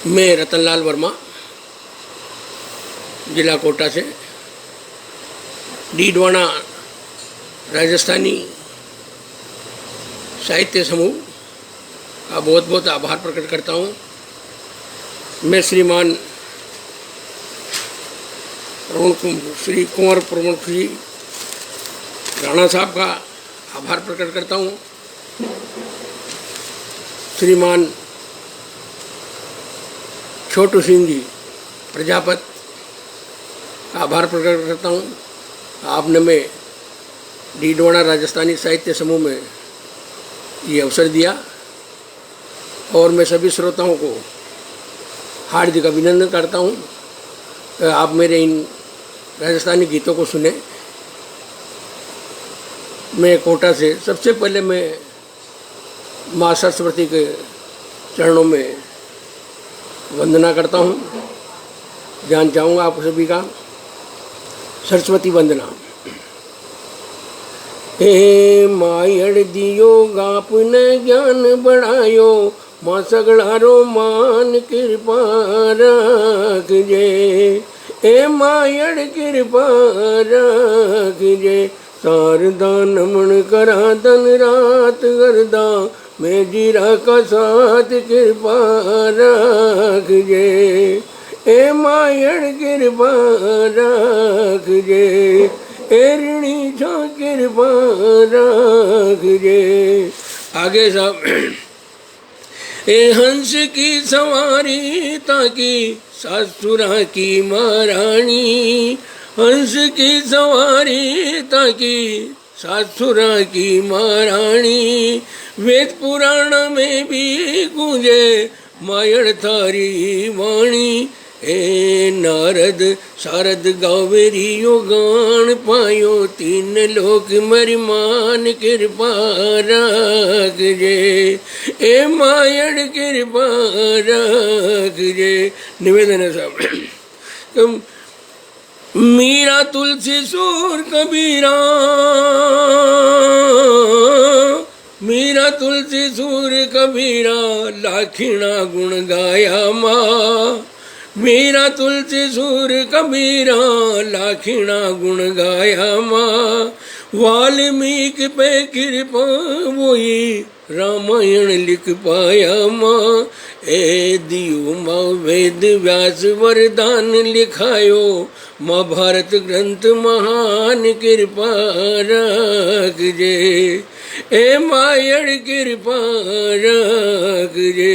मैं रतनलाल वर्मा, जिला कोटा से डीडवाना राजस्थानी साहित्य समूह का बहुत बहुत आभार प्रकट करता हूँ। मैं श्रीमान श्री कुंवर प्रमोद जी राणा साहब का आभार प्रकट करता हूँ। श्रीमान छोटू सिंह जी प्रजापत का आभार प्रकट करता हूँ। आपने मैं डीडवाना राजस्थानी साहित्य समूह में ये अवसर दिया और मैं सभी श्रोताओं को हार्दिक अभिनंदन करता हूँ। आप मेरे इन राजस्थानी गीतों को सुने। मैं कोटा से सबसे पहले मैं माँ सरस्वती के चरणों में वंदना करता हूँ। ध्यान चाहूँगा आप सभी का। सरस्वती वंदना। हे मायड़ दियो गापने ज्ञान बढ़ायो, माँ सगड़ारो मान कृपा राखजे। ए मायड़ कृपा राखजे, शारदा नमन करा दिन रात करदा, मैं जीरा का साथ कृपा राखजे। ए मायड़ कृपा राखजे, ए ऋणी छो कृपा राखजे। आगे साहब। ए हंस की सवारी ताकि सासुरा की महारानी, हंस की सवारी ताकि सासुरा की महाराणी, वेद पुराण में भी गूंजे मायड़ थारी वाणी। ए नारद शारद गावेरी यो गान पायो, तीन लोक मरि मान कृपा राखजे। ए मायड़ कृपा राखजे। निवेदन है साहब। मीरा तुलसी सूर कबीरा, मीरा तुलसी सूर कबीरा, लाखिणा गुण गाया माँ। मीरा तुलसी सूर कबीरा, लाखिणा गुण गाया माँ। वाल्मीकि पे कृपा वही रामायण लिख पाया माँ। ए दियो माँ वेद व्यास वरदान लिखायो, महाभारत ग्रंथ महान कृपा राखजे। ए मायड़ कृपा राखजे।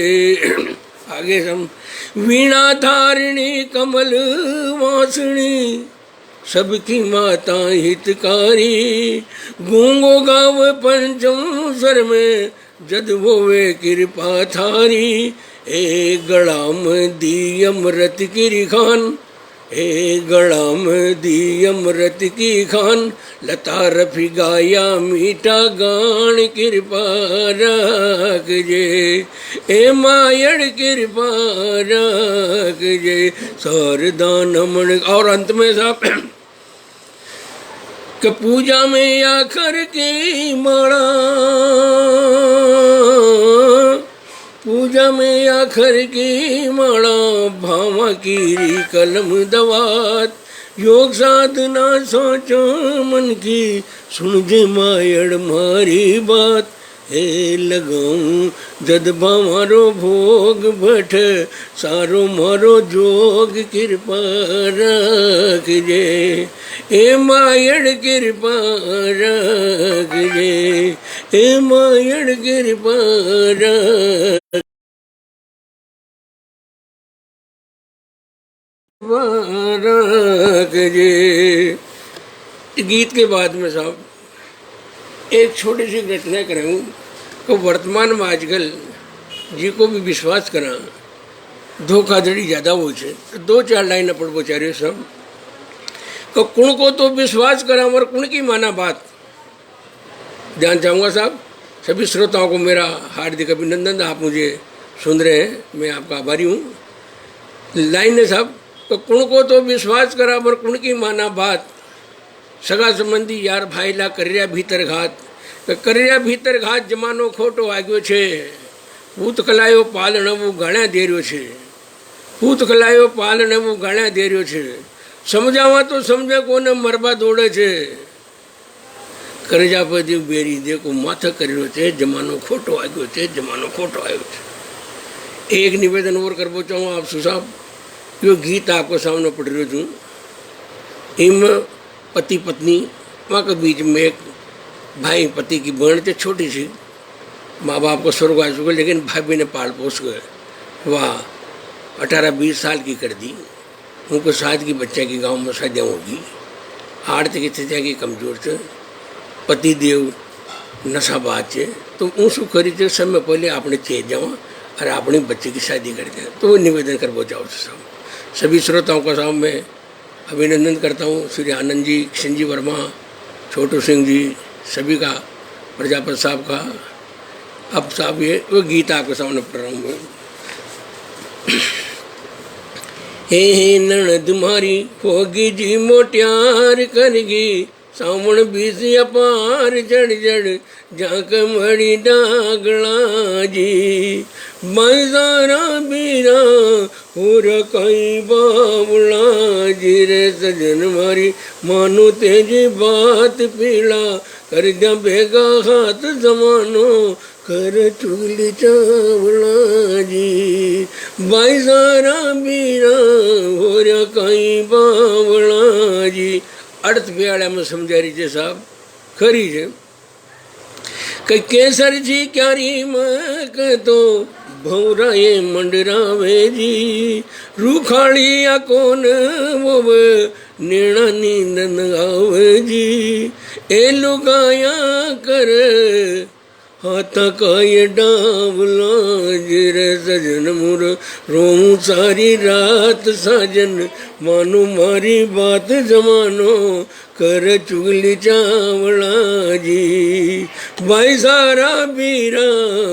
आगे हम। वीणा धारिणी कमल वासणी, सबकी माता हितकारी, गूंगो गाव पंचम स्वर में जद होवे कृपा थारी। ए गड़ाम दी अमृत की खान, ए गड़ाम दी अमृत की खान, लता रफी गाया मीठा गान कृपा राखजे। ए मायड़ कृपा राखजे, शारदा नमन। और अंत में साहब कि पूजा में आखर की माला, पूजा में आखर की माला, भावा कीरी कलम दवात, योग साधना सोचो मन की, सुन जे मायड़ मारी बात। हे लगाऊं जद भामारो भोग भट, सारो मारो जोग कृपा राखजे। ए मायड़ कृपा राखजे, ए मायड़ कृपा राखजे। गीत के बाद में साहब एक छोटी सी घटना करूँ कि वर्तमान में आजकल जी को भी विश्वास करा धोखाधड़ी ज़्यादा हो छे। तो दो चार लाइन अपन बोचारे सब तो कुण को तो विश्वास करा और कुण की माना बात। ध्यान चाहूँगा साहब सभी श्रोताओं को मेरा हार्दिक अभिनंदन। आप मुझे सुन रहे हैं, मैं आपका आभारी हूँ। लाइन है साहब। तो कुण को तो विश्वास करा पर कुण की माना बात, सगा संबंधी यार भाईला कर्या भीतर घात। कर्या भीतर घात जमानो खोटो आग्यो छे, भूत कलायो पालण वो घणा देर्यो छे। પૂત ખલાયો પાલને હું ગાળ્યા દે રહ્યો છે, સમજાવા તો સમજે કોને મરબા દોડે છે, કરજા પરથી બેરી દેખો માથે કર્યો છે, જમાનો ખોટો આવ્યો છે, જમાનો ખોટો આવ્યો છે। एक निवेदन और करना चाहूँ आप साहब, यो गीत आपको सामने पढ़ रही हूँ। इम पति पत्नी वहाँ के बीच में एक भाई पति की बहन थे छोटी सी, माँ बाप को स्वर्गवास हो गए, लेकिन भाभी ने पाल पोस गए, वह 18-20 साल की कर दी। उनको शादी की बच्चे की गांव में शादियाँ होगी, आर्थिक स्थितियाँ की कमजोर थे, पति देव नशाबाज थे, तो उसको करी थे समय पहले आपने चेत जाओ और अपने बच्चे की शादी कर दिया। तो निवेदन कर पहुँचाओ साहब। सभी श्रोताओं का साहब मैं अभिनंदन करता हूँ, श्री आनंद जी, किशन जी वर्मा, छोटू सिंह जी, सभी का, प्रजापति साहब का। अब साहब ये वो गीत आपके सामने पढ़ रहा हूँ मैं। हे ननद मारी होगी जी मोटियार करगी, सावण बीस अपार जड़ जड़ जाक मड़ी डागला जी, बाजारा बीरा होर कई बावला जी रे सजन मारी मानो तेजी बात पीला, कर जा बेगा हाथ जमानो कर चुगली चावला जी, बाजारा बीरा होर कई बावला जी। अर्थ बेड़ा में समझा रही है साहब, खरी है कई केसर जी क्यारी मक तो भौराए मंडरावे जी, रूखाड़िया कौन वो नेणा नींदन आवे जी, ए लुगाया कर हाथा का ये डावला जिरे सजन मुर रोऊं सारी रात साजन, मानो मारी बात जमानो कर चुगली चावला जी, भाई सारा बीरा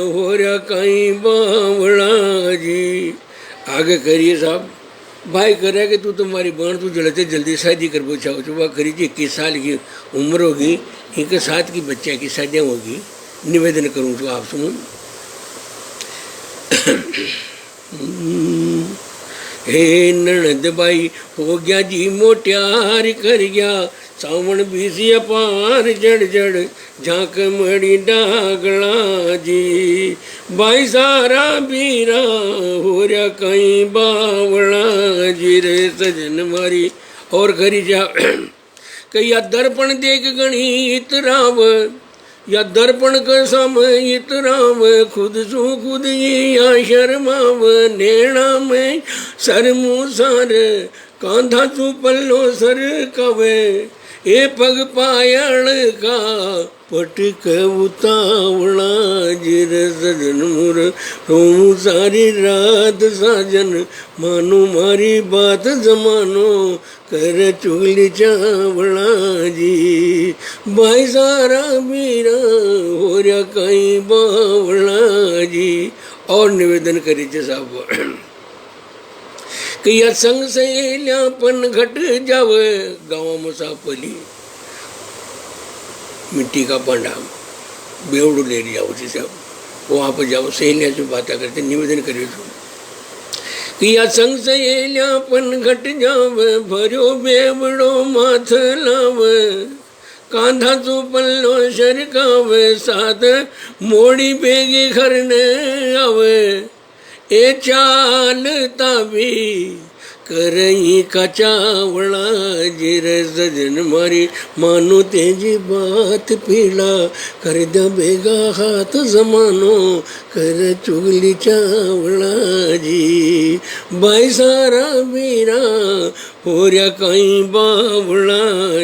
हो रहा कहीं बावला जी। आगे करिए साहब, भाई करे कि तू तुम्हारी बहन तू जल्दी जल्दी शादी कर पहुँचाओ, तो वह करी 21 साल की उम्र होगी, इनके साथ की बच्चे की शादियाँ होगी। निवेदन करूँ तो आप सुनो। हे ननद बाई हो गया जी मोटियार कर गया, सावण बीसी अपार जड़ जड़ झांक मड़ी डागला जी, बाई सारा बीरा हो रहा कहीं बावला जी रे सजन मारी। और करी जा कैया दर्पण देख गणित राव, या दर्पण का समय इतराव, खुद सू खुद या शर्माव, नेणा में सर मुसार कांधा चू पल्लो सर कवे, ए पग पायण का पटक उतावला जिर सजन मुर रोऊं सारी रात साजन, मानो मारी बात जमानो कर चुगली चावला जी, भाई सारा बीरा हो रहा कहीं बावला जी। और निवेदन करीजिए साहब कि या संग सहेल्यापन घट जावे, गाँव मुसाफली मिट्टी का पांडा बेवड़ू ले जाओ जी साहब, वहाँ पर जाओ सहेलियाँ से बातें करते। निवेदन करिए कि या संग सहेल्यापन घट जावे, भरो बेवड़ो माथ लावे, कांधा तू पल्लो शरकावे, साथ मोड़ी बेगी खरने आवे, ए चालता भी करई का चावला जिर सजन मारी, मानो तेजी बात पीला, कर द बेगा हाथ जमानो कर चुगली चावला जी, भाई सारा बीरा हो रहा कहीं बावला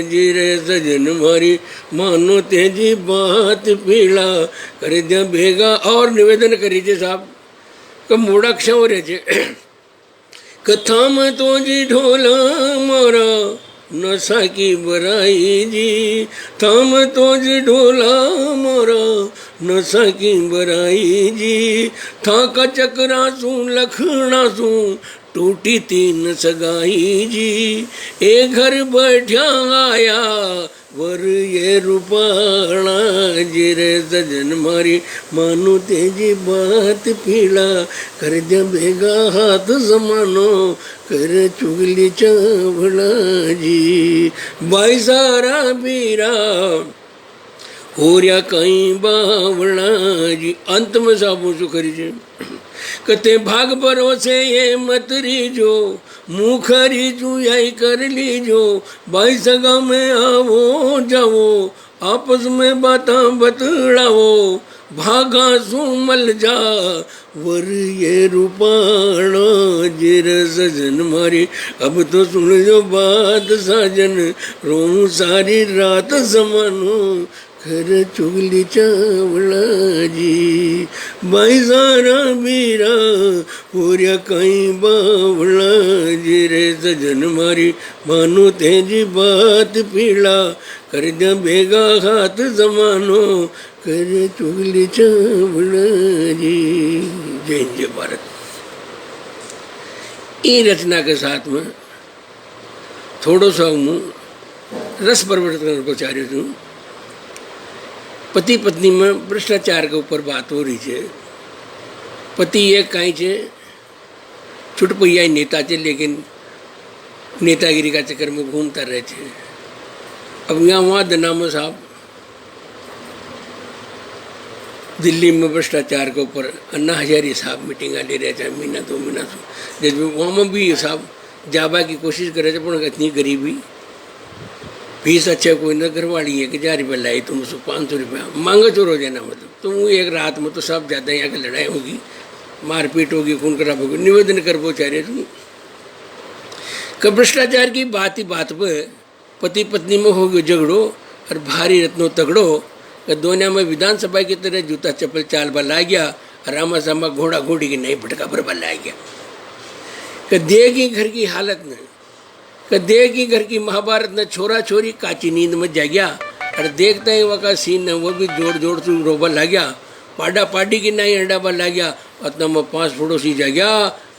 जिर सजन मारी, मानो तेजी बात पीला कर द बेगा। और निवेदन करीजिए साहब मोड़ा क्षौर है कथा में तो जी ढोला मारा नशा की बराई जी, थाम तो जी ढोला मारा नशा की बराई जी, था का चकरा सू लखना सू टूटी तीन सगाई जी, ए घर बैठा आया वर ये रूपाणा जी रे सजन मारी मानो तेजी बात पीड़ा कर दे बेगा हाथ जमानो कर चुगली चावड़ा जी भाई सारा बीरा होरिया कहीं बावड़ा जी। अंत में साबू सु करी जे कते भाग भरोसे ये मत रीजो मुखरी जू यही कर लीजो भाई सगा में आवो जाओ आपस में बाता बतलाओ भागा सू मल जा वर ये रूपाणा जिर सजन मारी। अब तो सुन जो बात साजन रो सारी रात जमानो कर चुगली चावड़ा जी भाई सारा बीरा पूरा कहीं बावड़ा जी रे सजन मारी मानो तेजी बात पीड़ा कर दे बेगा हाथ जमानो कर चुगली चावड़ा जी। जय जय भारत। ये रचना के साथ में थोड़ो सा हूँ रस परिवर्तन को चाह रही हूँ। पति पत्नी में भ्रष्टाचार के ऊपर बात हो रही है। पति एक कहीं छे छुटपैया नेता छे लेकिन नेतागिरी का चक्कर में घूमता रहे थे। अब यहाँ वहाँ दनामा साहब दिल्ली में भ्रष्टाचार के ऊपर अन्ना हजारी साहब मीटिंग ले रहे थे महीना 2 महीना से जब वहाँ में भी साहब जाबा की कोशिश करे थे पर इतनी गरीबी फीस अच्छा कोई न घरवाली है कि 1000 रुपये लाई तुम उसको 500 रुपया मांगा चोर हो जाना मतलब तो वो एक रात में तो सब ज़्यादा यहाँ की लड़ाई होगी मारपीट होगी खून खराब होगी। निवेदन कर वो चाह रहे तुम कि भ्रष्टाचार की बात ही बात पर पति पत्नी में हो गयो झगड़ो और भारी रत्नो तगड़ो दोनिया में विधानसभा की तरह जूता चप्पल चाल बल आ गया रामा सामा घोड़ा घोड़ी की नई भटका पर बल आ गया कि देगी घर की हालत में देख की घर की महाभारत ने छोरा छोरी काची नींद में जा गया और देखते ही वह का सीन है वो भी जोड़ जोड़ से रोबा ला गया पाडा पाडी की नहीं अंडा बल ला गया अतना में 5 पड़ोसी जा गया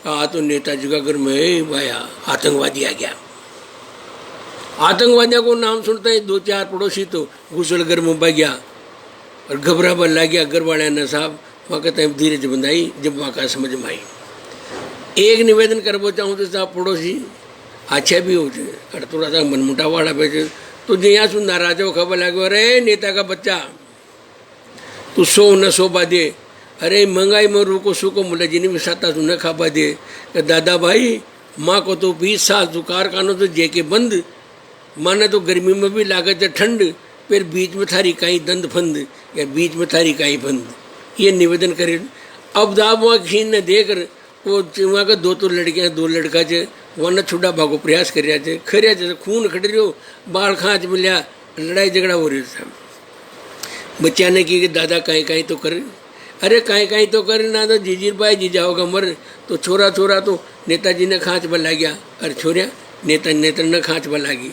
कहा तो नेताजी का घर में भाया आतंकवादी आ गया। आतंकवादियों को नाम सुनता है 2-4 पड़ोसी तो घुसल घर में बह गया और घबरा बल ला गया। घर वाले ने साहब वहाँ कहते हैं धीरे से बंधाई जब वहाँ का समझ में आई। एक निवेदन करना चाहूँ तो साहब पड़ोसी अच्छा भी हो जाए और थोड़ा सा मनमुटा वाला भेजे तो जहाँ सुन नाराज हो खबर लगे अरे नेता का बच्चा तू 100 न 100 बादे अरे महंगाई में रुको सुको मुला जिन्हें भी साता तू न खाबा दे दादा भाई माँ को तो 20 साल तू कारखानों तो जे के बंद माने तो गर्मी में भी लागत है ठंड फिर बीच में थारी कहीं दंद फंद या बीच में थारी कहीं फंद ये निवेदन करे। अब दाब वहाँ खीन ने देकर वो वहाँ का 2 लड़कियाँ 2 लड़का चे वहाँ छुड़ा भागो प्रयास कर रहा थे खरिया जैसे खून खट रही हो बाल खाँच मिलिया लड़ाई झगड़ा हो रही था। बच्चा ने की कि दादा कहीं कहीं तो कर अरे कहीं कहीं तो कर ना तो जीजीर भाई जी जाओगा मर तो छोरा छोरा तो नेताजी ने खाँच बला गया अरे छोरिया नेता ने खाँच बला गई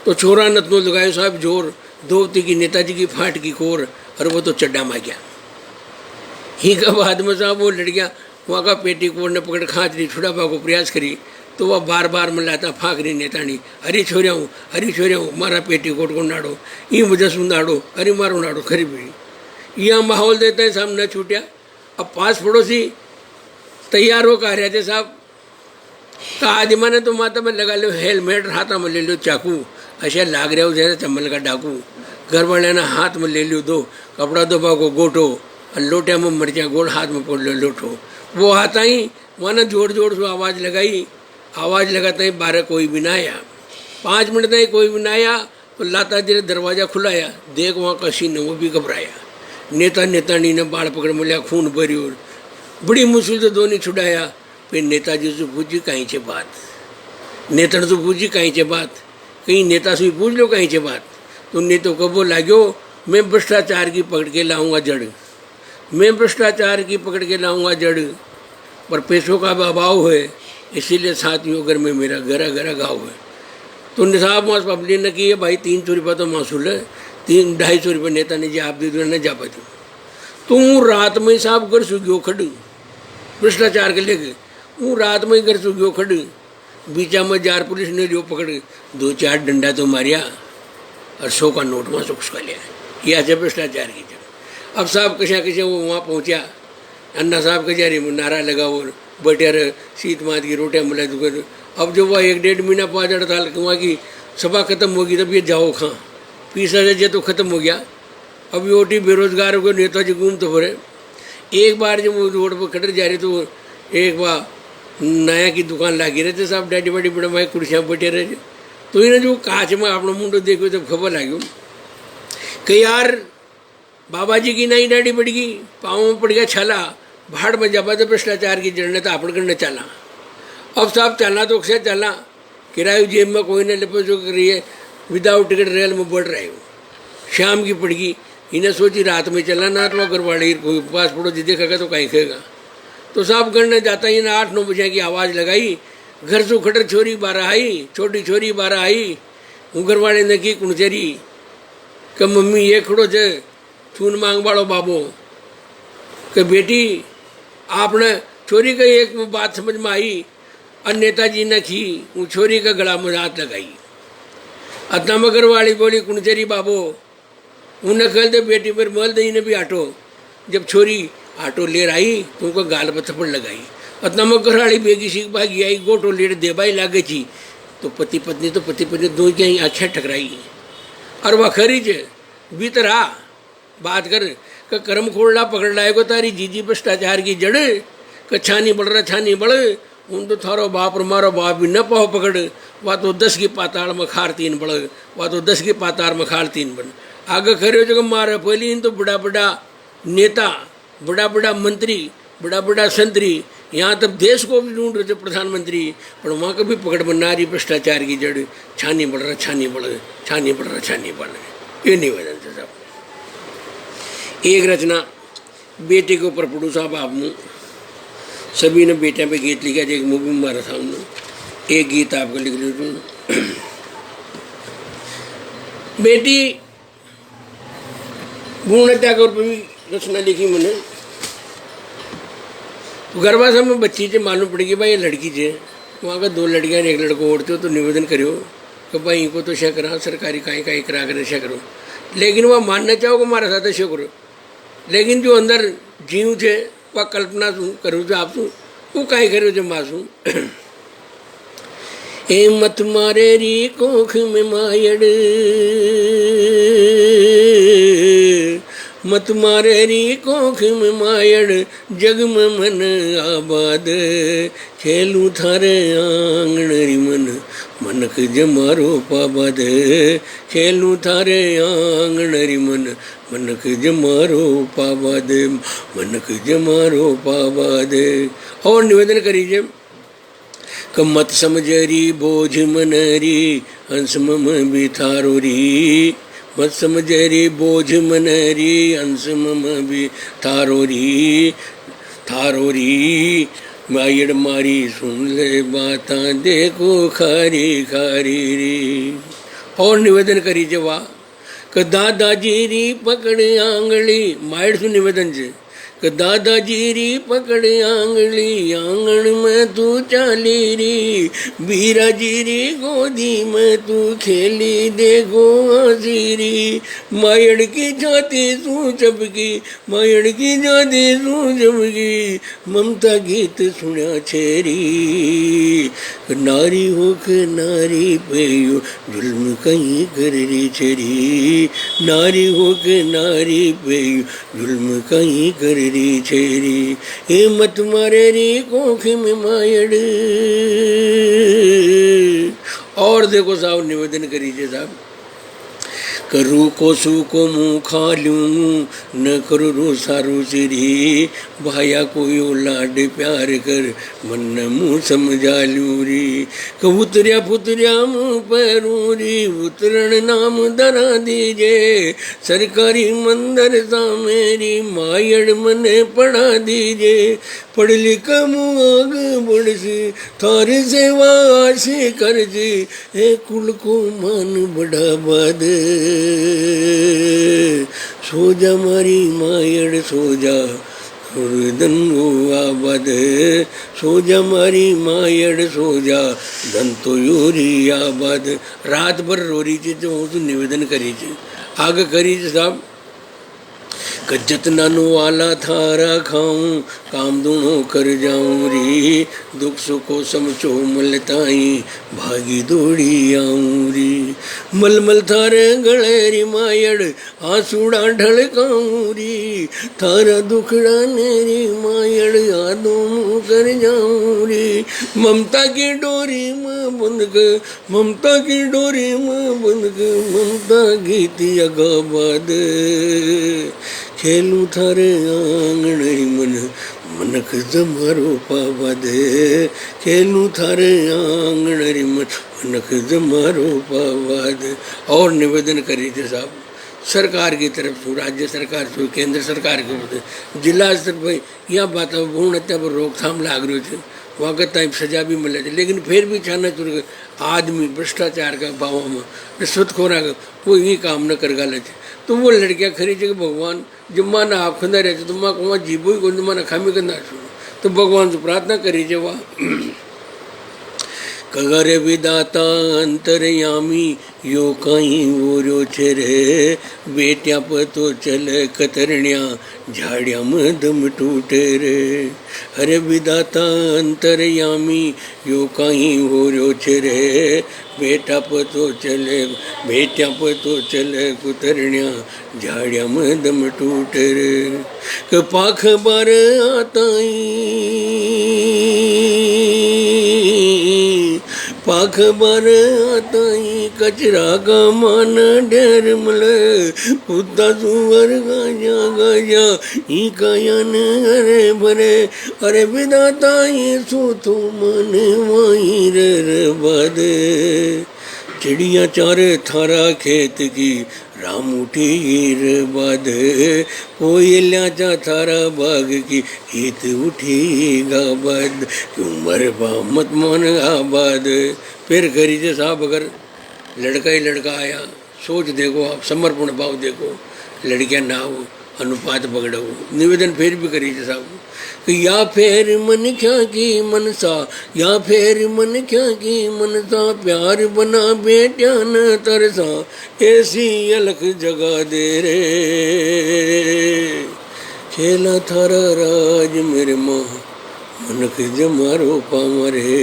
तो छोरा नतनो लगायो साहब जोर धोती की नेताजी की फाट की कोर और वो तो चड्डा में गया। ही का बाद में साहब वो लड़कियाँ वहाँ का पेटी कोर ने पकड़ खाँच रही छुड़ा भागो प्रयास करी तो वह बार बार मिलाता फाक रही नेतानी अरे छोरिया हूँ मारा पेटी कोट को नाड़ो ये मुझे सुनाड़ो अरे मारो नाड़ो खरी भी यह माहौल देता है साहब न छूटिया। अब 5 पड़ोसी तैयार हो कह रहे थे साहब तो आदिमा ने तो माता में लगा लो हेलमेट हाथा में ले लो चाकू ऐसे लाग रहे हो जैसे चम्बल का डाकू घर वाले ने हाथ में ले लो 2 कपड़ा दो को गोटो और लोटे में मरचा गोड़ हाथ में पड़ लो लोटो वो हाथ आई वहाँ ने जोर जोर से आवाज़ लगाता ही 12 कोई भी ना आया 5 मिनट तक कोई भी ना आया तो लाता जी दरवाज़ा खुलाया देख वहाँ का सीन वो भी घबराया। नेतानी ने बाल पकड़ मिलिया खून भरी और बड़ी मुश्किल से दोनों छुड़ाया। फिर नेताजी से पूछी कहीं से बात नेता से पूछी कहीं से बात कहीं नेता से पूछ लो कहीं से बात तो नेता को वो लागो मैं भ्रष्टाचार की पकड़ के लाऊंगा जड़ मैं भ्रष्टाचार की पकड़ के लाऊंगा जड़ पर पैसों का भी अभाव है इसीलिए साथियों घर में मेरा गरा गाँव है। तो निसाब मास पब्लिक ने की है भाई 300 रुपये तो मासूल है 250 रुपये नेता ने जी आप दे दो न जा पाती तो हूँ रात में साहब घर सुग्यो खड़ भ्रष्टाचार के लेके हूँ रात में घर सुग्यो खड़ बीचा में जार पुलिस ने जो पकड़ 2-4 डंडा तो मारिया और 100 का नोट वहाँ से उसका लिया। यह जब भ्रष्टाचार की जब अब साहब कशा वो वहाँ पहुँचा, अन्ना साहब का जारी नारा लगा और बटर सीत मात की रोटियाँ मिला दुकान। अब जो वह 1-1.5 महीना 5 साल वहाँ की सभा खत्म होगी, तब ये जाओ खां पीसा जे तो ख़त्म हो गया। अब योटी बेरोजगार को नेताजी घूम तो भरे। एक बार जब वो रोड पर खड़े जा रहे तो एक बार नया की दुकान लागी रहे थे साहब, डैडी बड़ी बड़े भाई कुर्सियाँ बैठे रहे। तो इन्हें जो कांच में अपना मुंडो देखो तब खबर लगी कि यार बाबा जी की नई डैडी बढ़ गई, पाँव में पड़ गया छाला, भाड़ में जबा तो भ्रष्टाचार की जड़ने तो आपण करने चला। अब साहब चलना तो अक्सर चलना, किराए जेब में कोई न लिपो जो कर रही है, विदाउट टिकट रेल में बढ़ रहे हो। शाम की पड़ गई, इन्हें सोची रात में चलना ना तो घरवाड़ी कोई पास पड़ोसी देखेगा तो कहीं खेगा। तो साहब करने जाता ही ना 8-9 बजे की आवाज़ लगाई, घर से खटर छोरी 12 आई, छोटी छोरी 12 आई। घर वाले ने की कुणचेरी कि मम्मी ये खड़ो जे चून मांग वालो बाबो कि बेटी आपने छोरी का एक बात समझ में आई और नेताजी ने की वो छोरी का गला में हाथ लगाई। अतना मगर वाली बोली कुणचेरी बाबो उन्हें कह दे बेटी पर मल दही ने भी आटो। जब छोरी आटो ले आई तो उनको गाल पर थप्पड़ लगाई। अतना मगर वाली बेगी सीख भागी आई, गोटो लेट देबाई लागे छी। तो पति पत्नी दो की आँखें टकराई और वह खरीज भीतर आ बात कर कि कर्म खोलना पकड़ लाएगो तारी जीजी भ्रष्टाचार की जड़ कि छानी बढ़ रहा छानी बढ़ उन तो थारो बाप और मारो बाप भी न पाओ पकड़। वह तो 10 की पाताड़ में खार 3 बढ़, वह तो 10 की पाताड़ में खार 3 बन। आगे खड़े हो जगह मारे पहले इन तो बड़ा बड़ा नेता, बड़ा बड़ा मंत्री, बड़ा बड़ा संतरी, यहाँ तक देश को भी ढूंढ रहे थे प्रधानमंत्री, पर वहाँ का भी पकड़ में नारी भ्रष्टाचार की जड़ छानी बढ़ रहा छानी बढ़, छानी बढ़ रहा छानी बढ़। ये निवेदन थे साहब। एक रचना बेटे के ऊपर पड़ू साहब आप मुँह सभी ने बेटियां पे गीत लिखा, एक मुँह भी मारा था उन्होंने। एक गीत आपको लिख ली बेटी भ्रूण हत्या के ऊपर भी रचना लिखी मैंने। गरबा साहब में बच्ची से मालूम पड़ेगी भाई ये लड़की से, वहाँ का 2 लड़कियां एक लड़को ओढ़ते हो तो निवेदन करो कि भाई इनको तो शे करा सरकारी कहीं करा कर शे करो, लेकिन वह मानना चाहो कि हमारे साथ शे करो, लेकिन जो अंदर जीव थे वह कल्पना करूँ जो आप वो कहीं करो जो मासूम। ए मत मारे री कोख में मायड़, मत मारे री कोख में मायड़, जग में मन आबाद, खेलू थारे आंगण री मन, मनक जमारो पाबाद, खेलू थारे आंगण री मन, मनक जमारो पाबाद, मनक जमारो पाबाद। और निवेदन करीजिए कि मत समझरी बोझ मनरी, हंस मम बिथारो री, मत समझरी बोझ मनरी, हंस मम बिथारो री, थारो री, मायड़ मारी सुन ले बाता, देखो खारी खारी री। और निवेदन करीजिए वाह कि दादाजी री पकड़ आंगली, मायड़ सु निवेदन से कि दादाजी री पकड़ आंगली, आंगन में तू चाली री, बीरा जी री गोदी में तू खेली देखो हंसी, मायड़ की जाती तू चपकी, मायड़ की जाती तू चपकी, ममता गीत सुना छेरी, नारी हो के नारी पे जुल्म कहीं कर री छेरी, नारी हो के नारी पे जुल्म कहीं कर री छेरी, ए मत मारे री कोख में मायड़। और देखो साहब निवेदन करीजिए साहब, करू को सू को मुँह खा लूँ, न करू रूसा रूसरी, भाया कोई लाड प्यार कर, मन न मुँह समझा लूँ री, उतरिया पुतरिया मुँह पैरू री, उतरण नाम धरा दीजे, सरकारी मंदिर सा मेरी मायड़ मने पढ़ा दीजे, पढ़ लिख मुँह आग बढ़ सी, थारे सेवा से कर जी, ए कुल को मान बढ़ावा दे, सो जा मारी मायड़ सो जा, हुरदन आबाद सोजा मारी मायड़ सोजा धन तो योरी आबाद। रात भर रो रही थी तो निवेदन करी थी आगे करी थी साहब कज्जत नानो वाला थारा खाऊं काम दूनो कर जाऊं री दुख सुखो समझो मलताई भागी दौड़ी आऊं री मलमल थारे गलेरी मायड़ आंसूड़ा ढलकाऊं री थारा दुखड़ा नेरी मायड़ यादों मुँह कर जाऊं री ममता की डोरी में बंधक ममता की डोरी में बंधक ममता गीती अगाबाद खेलू थारे आंगण मन मनक जमारो पावद खेलू थारे आंगण मन मनक जमारो पावद। और निवेदन करी थे साहब सरकार की तरफ से राज्य सरकार से केंद्र सरकार के तरफ जिला स्तर पर यह बात भ्रूण हत्या पर रोकथाम लाग रही थी वहाँ का टाइम सजा भी मिले थे लेकिन फिर भी छाना चुर आदमी भ्रष्टाचार का भाव में रिश्वतखोरा का वो ये काम न कर गाले थे तो वो लड़कियाँ खरीदे कि भगवान जब माँ ना आप खंदा रहते तो माँ को वहाँ जीवो ही को माँ ना खामी करना तो भगवान से प्रार्थना करी जे वहाँ कगरे विदाता अंतरयामी यो कहीं वो छे बेटिया पतो चल कतरण्या झाड़िया में दम टूटे रे। अरे विदाता अंतरयामी यो कहीं वो छे बेटा पतो चले बेटिया पतो चले कुतरण्या झाड़िया में दम टूटे रे। पाख बार आताई पाख बार आताई कचरा का मान ढेर मले पुता सुअर गाजा गाजा ही कायन अरे भरे। अरे विदाता ये सूतो मन वहीं रे बदे चिड़िया चारे थारा खेत की राम उठी हीर बाध कोयल्या चा थारा बाग की हित उठी गाबाद क्यों मर बा मत मान आबाद। फिर करी जे साहब अगर लड़का ही लड़का आया सोच देखो आप समर्पण भाव देखो लड़कियां ना हो अनुपात पकड़ो निवेदन फिर भी करी जे साहब कि या फेर मन क्या की मनसा या फेर मन क्या की मनसा प्यार बना बेटिया न तरसा ऐसी अलख जगा दे रे। खेला थारा राज मेरे माँ मनक जमारो पामरे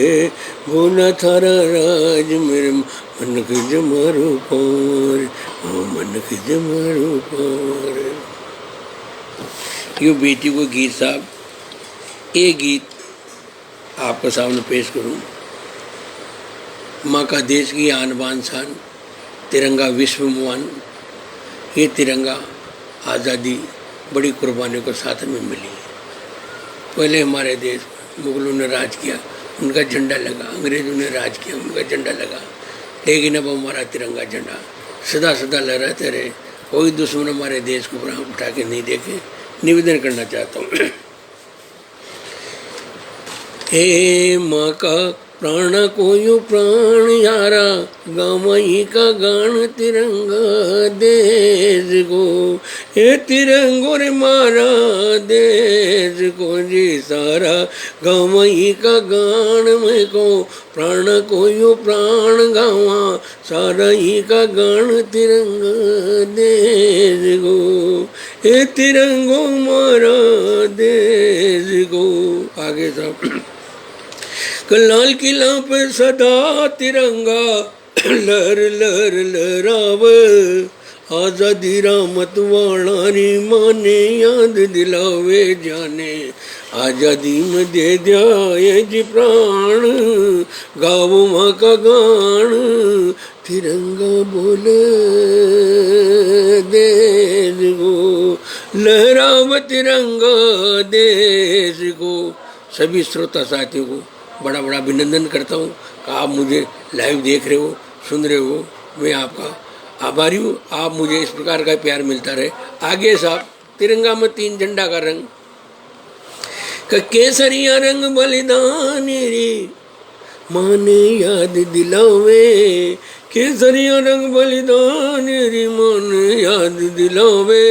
बोला थारा राज मेरे मनक जमारो पामरे मनक जमारो पामरे। यो बेटी को गीत साहब एक गीत आपके सामने पेश करूं। माँ का देश की आन बान शान तिरंगा विश्व महान। ये तिरंगा आज़ादी बड़ी कुर्बानियों के साथ में मिली। पहले हमारे देश मुगलों ने राज किया उनका झंडा लगा अंग्रेजों ने राज किया उनका झंडा लगा लेकिन अब हमारा तिरंगा झंडा सदा सदा लहराते रहे। कोई दुश्मन हमारे देश को उठा के नहीं देखे। निवेदन करना चाहता हूँ हे माँ का प्राण कोयो प्राण यारा गामई का गान तिरंगा देश को हे तिरंगो रे मारा देश को जी सारा गामई का गान में को प्राण कोयो प्राण गावा सारा ही का गान तिरंगा देश को हे तिरंगो मारा देश को। आगे सब लाल किला पे सदा तिरंगा लहर लहर लहराव आजादी रामत वाणारी माने याद दिलावे जाने आजादी में दे दिया जी प्राण गावो माँ का गान तिरंगा बोले देश को लहराव तिरंगा देश को। सभी श्रोता साथियों को बड़ा बड़ा अभिनंदन करता हूँ कि आप मुझे लाइव देख रहे हो सुन रहे हो। मैं आपका आभारी हूँ। आप मुझे इस प्रकार का प्यार मिलता रहे। आगे साहब तिरंगा में 3 झंडा का रंग केसरिया रंग बलिदान रे माने याद दिलावे केसरिया रंग बलिदान री मन याद दिलावे,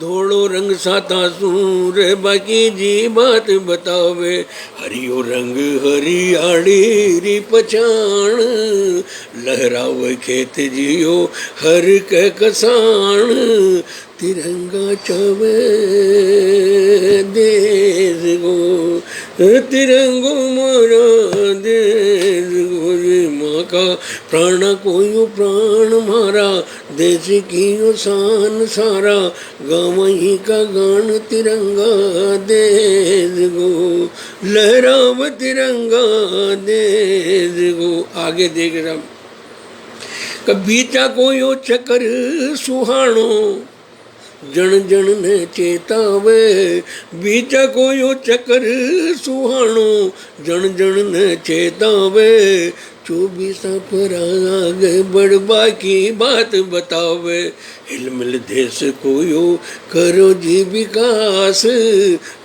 धोड़ो रंग साता सूर बाकी जी बात बतावे। हरियो रंग हरियाड़ी री पछाण, लहरावे खेत जियो हर के कसान। तिरंगा चावे देश गो, तिरंगो मोरा देश गो। माँ का प्राण कोई प्राण मारा, देश की शान सारा। गाँव ही का गान तिरंगा देश गो, लहराव तिरंगा देश गो। आगे देख रहा कबीचा कोयो चक्कर सुहानो, जन जन ने चेतावे। बीचा कोयो चक्कर सुहानो, जन जन ने चेतावे। 24 पर आगे बढ़बा की बात बतावे। हिलमिल देश कोयो करो जी विकास,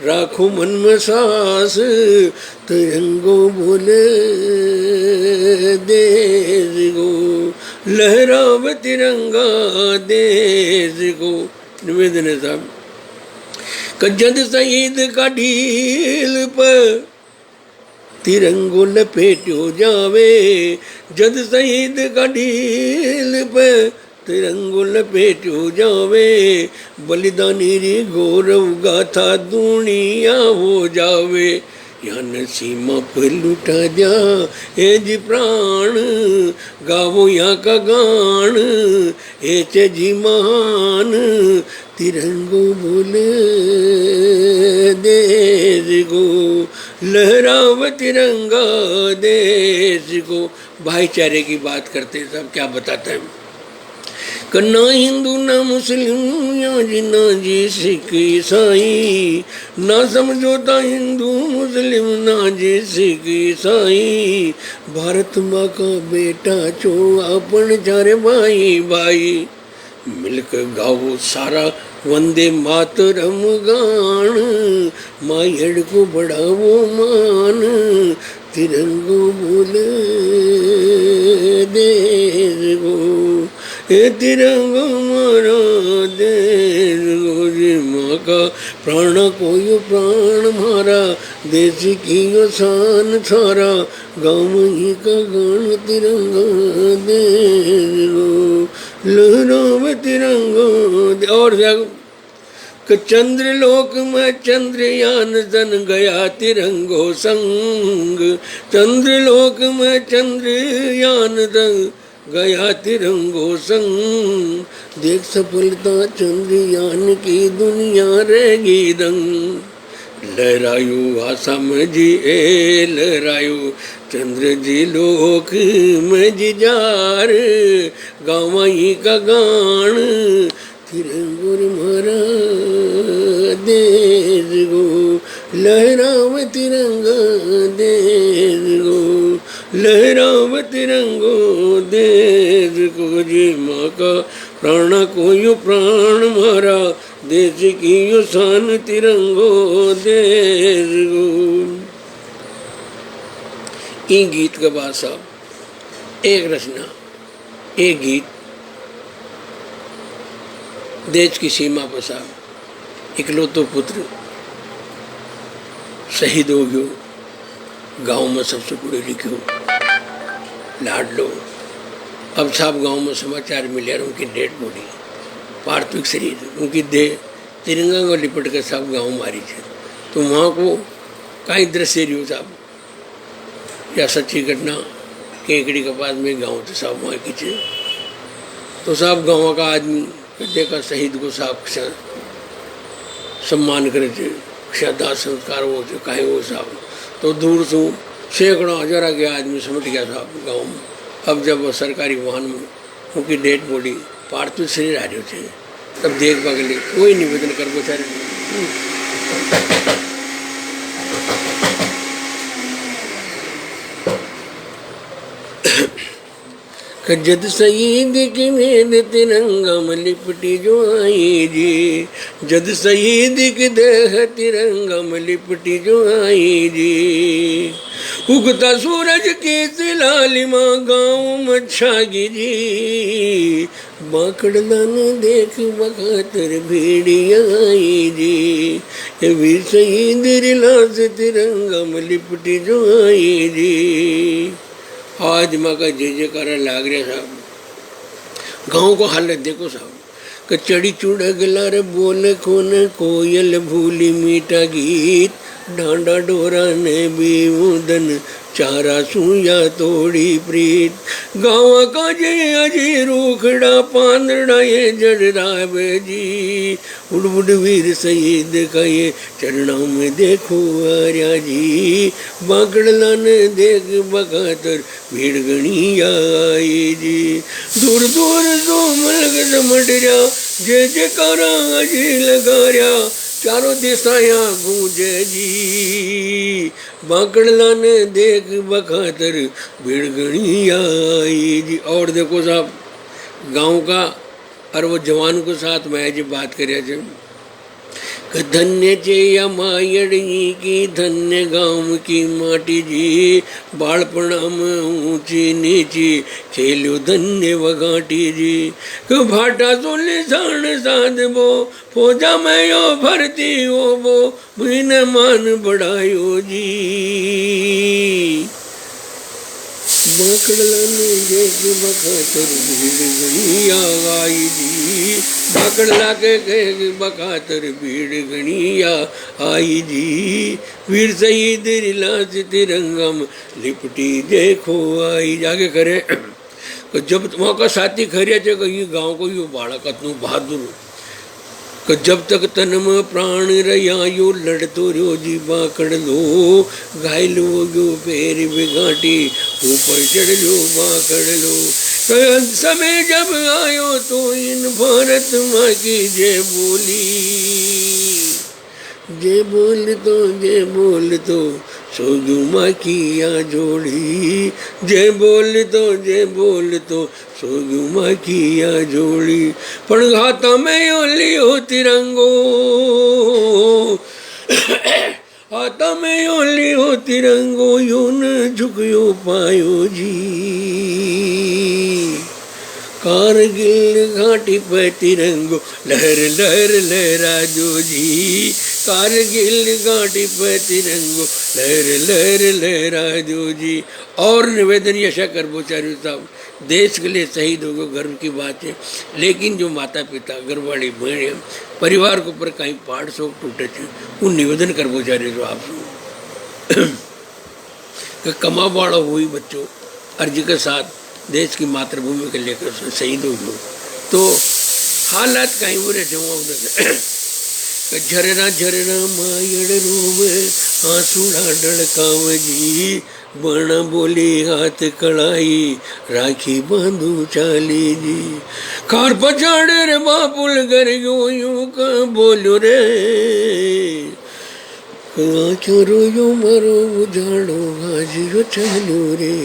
राखो मन में सास। तिरंगो बोले देश गो, लहराव तिरंगा देश गो। निवेदन है साहब, जद शहीद का ढील पर तिरंगो लपेटो जावे। जद शहीद का ढील पर तिरंगो लपेटो जावे। बलिदानी री गौरव गाथा दुनिया हो जावे। यान सीमा पर लुटा दिया ए जी प्राण, गावो यहाँ का गान ए जी महान। तिरंगो बोले देश को, लहराव तिरंगा देश को। भाईचारे की बात करते सब क्या बताते हैं, ना हिंदू ना मुस्लिम ना जी सिख ईसाई। ना समझौता हिंदू मुस्लिम ना जी सिख ईसाई। भारत माँ का बेटा छो अपन चारे भाई भाई। मिलकर गाओ सारा वंदे मातरम गान, मायड़ को बढ़ावो मान। तिरंगो बोले देश को, ए तिरंगा मारा देश गो। जी माँ का प्राण कोई प्राण मारा, देश की शान सारा। गाँव ही का गान तिरंगा देश गो, लहराव तिरंगा। और चंद्रलोक में चंद्रयान जन गया तिरंगो संग। चंद्रलोक में चंद्रयान जन गया तिरंगो संग। देख सफलता चंद्रयान की दुनिया रहेगी दंग। लहरायु आसाम जी ए लहरायु, चंद्र जी लोक में जी जार। गाँव का गान तिरंगो मारा देश गो, लहराव तिरंगा देश गो, लहराव तिरंगो देश को। जी माँ का प्राण कोई प्राण मारा, देश की शान तिरंगो देश गो। ये गीत का बाद साहब एक रचना, एक गीत देश की सीमा पर साहब इकलौतो पुत्र शहीद हो गयो। गांव में सबसे बड़े लिखो लाड लो। अब साहब गांव में समाचार मिले उनकी डेड बॉडी, पार्थिव शरीर, उनकी देह तिरंगा को लिपट कर साहब गाँव मारी थे। तो वहाँ को कई दृश्य रही साहब या सच्ची घटना केकड़ी के पास में गाँव थे साहब वहाँ की थे। तो साहब गाँव का आदमी देखा शहीद को साहब सम्मान करे थे, श्रद्धा संस्कार वो थे काहे वो साहब। तो दूर से सैकड़ों हजारा के आदमी समझ गया साहब गाँव में। अब जब वो सरकारी वाहन में उनकी डेड बॉडी पार्थिव शरीर आ रहे थे, तब देखने के लिए कोई निवेदन कर बेचारे जद शहीद की मेद तिरंगा में लिपटी जो आई जी। जद शहीद की देह तिरंगा में लिपटी जो आई जी। उगता सूरज की लालिमा गाँव में छागी जी, बाकड़दान देख बखातर भेड़िया आई जी, ये वीर शहीद रिलास तिरंगा में लिपटी जो आई जी। आज माँ का जय जयकारा लाग रहा साहब। गाँव को हालत देखो साहब, कचड़ी चूड़ा गलार बोल खोन कोयल भूली मीठा गीत, डांडा डोरा ने भी उदन चारा सुया तोड़ी प्रीत, गाँव का जे अजी रूखड़ा पांदड़ा ये जड़रावे जी, उड़ वीर शहीद का ये चरणों में देखो आर्या जी, बाकड़ला ने देख बखातर भीड़ गणी आई जी, दूर दूर सो मलग समटरिया जे जयकारा अजी लगा रहा, चारों दिशाया गूंजे जी, बाकड़ला ने देख बखातर भीड़ गणी आई जी। और देखो साहब गांव का और वो जवान के साथ मैं जी बात करे थे, धन्य चेया मायड़ी की धन्य गाँव की माटी जी, बालपणा में ऊंची नीची खेलो धन्य वगाटी जी, भाटा सोले साण साध बो फौजा में यो भरती हो वो महीने मान बढ़ायो जी, बाकड़ला ने देख बखातर भीड़ गणी आई जी, बाकड़ला के बखातर भीड़ गणी आई जी, वीर शहीद रिलास तिरंगम लिपटी देखो आई जाके करे। जब वहाँ का साथी खरिया चे ये गाँव को यो बालक अतनु बहादुर, जब तक तन में प्राण रया यो लड़तो रो जी बाकड़ लो, घायल हो गयो पैर बिगाटी ऊपर चढ़ लो बाकड़ लो, समय जब आयो तो इन भारत माँ की जय बोली, जय बोल तो सोगु माँ की या जोड़ी, जय बोल तो सोगु माँ की या जोड़ी, पण घाता में यो लियो तिरंगो, हाथा में यो लियो तिरंगो, यो न झुकियो पायो जी, कारगिल घाटी पे तिरंगो लहर लहर लहरा जो जी, कारगिल घाटी पे तिरंगो लहर लहर लहरा जो जी। और निवेदन यशा कर बोचारी साहब, देश के लिए शहीद हो गए गर्व की बात है, लेकिन जो माता पिता घरवाली बहन परिवार के ऊपर कहीं पहाड़ शोक टूटे थे, वो निवेदन कर बोचारी जो आप कमा वाला हुई बच्चों अर्जी के साथ देश की मातृभूमि के लेकर शहीद हो गए, तो हालात कहीं बुरे थे। झरना झरना मायड़ रोवे आंसुड़ा डड़काव जी, बना बोले हाथ कड़ाई राखी बांधू चाली जी, कार पछाड़े रे बापुल घर यूं का बोलो रे, क्यों रोयो मारो उजाड़ो आजियो चलो रे,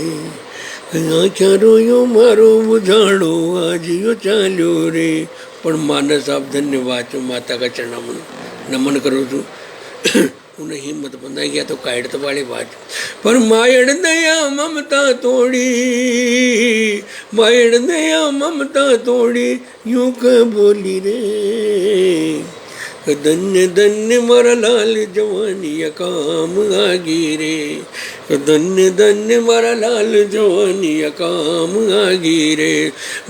क्या रोयो मारो बुझाड़ो आज यो चालो रे। पण मानस आप धन्यवाद छो, माता का चरण नमन करो छो, उन्हें हिम्मत बंधा गया तो कायड़त वाली बात, पर मायड़ दया ममता तोड़ी, मायड़ दया ममता तोड़ी यूं का बोली रे, धन्य धन्य मरा लाल जवानी काम आगी रे, धन्य धन्य मरा लाल जवानी काम आगी रे,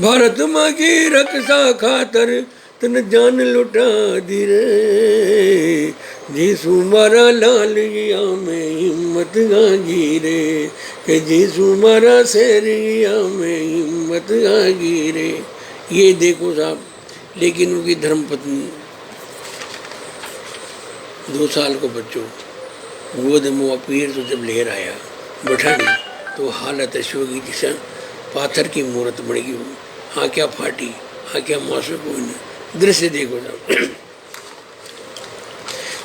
भारत माँ की रक्षा खातर तन जान लुटा दी रे, जीसु मारा लाल गया में हिम्मत आगी रे, के जीसु मारा शेर गया में हिम्मत आगी रे। ये देखो साहब, लेकिन उनकी धर्मपत्नी 2 साल को बच्चों गोद में पीर तो जब लेर आया बैठानी तो हालत ऐसी होगी जैसे पाथर की मूर्त बन गई हो, हाँ क्या फाटी, हाँ क्या मासू कोई नहीं। दृश्य देखो ना,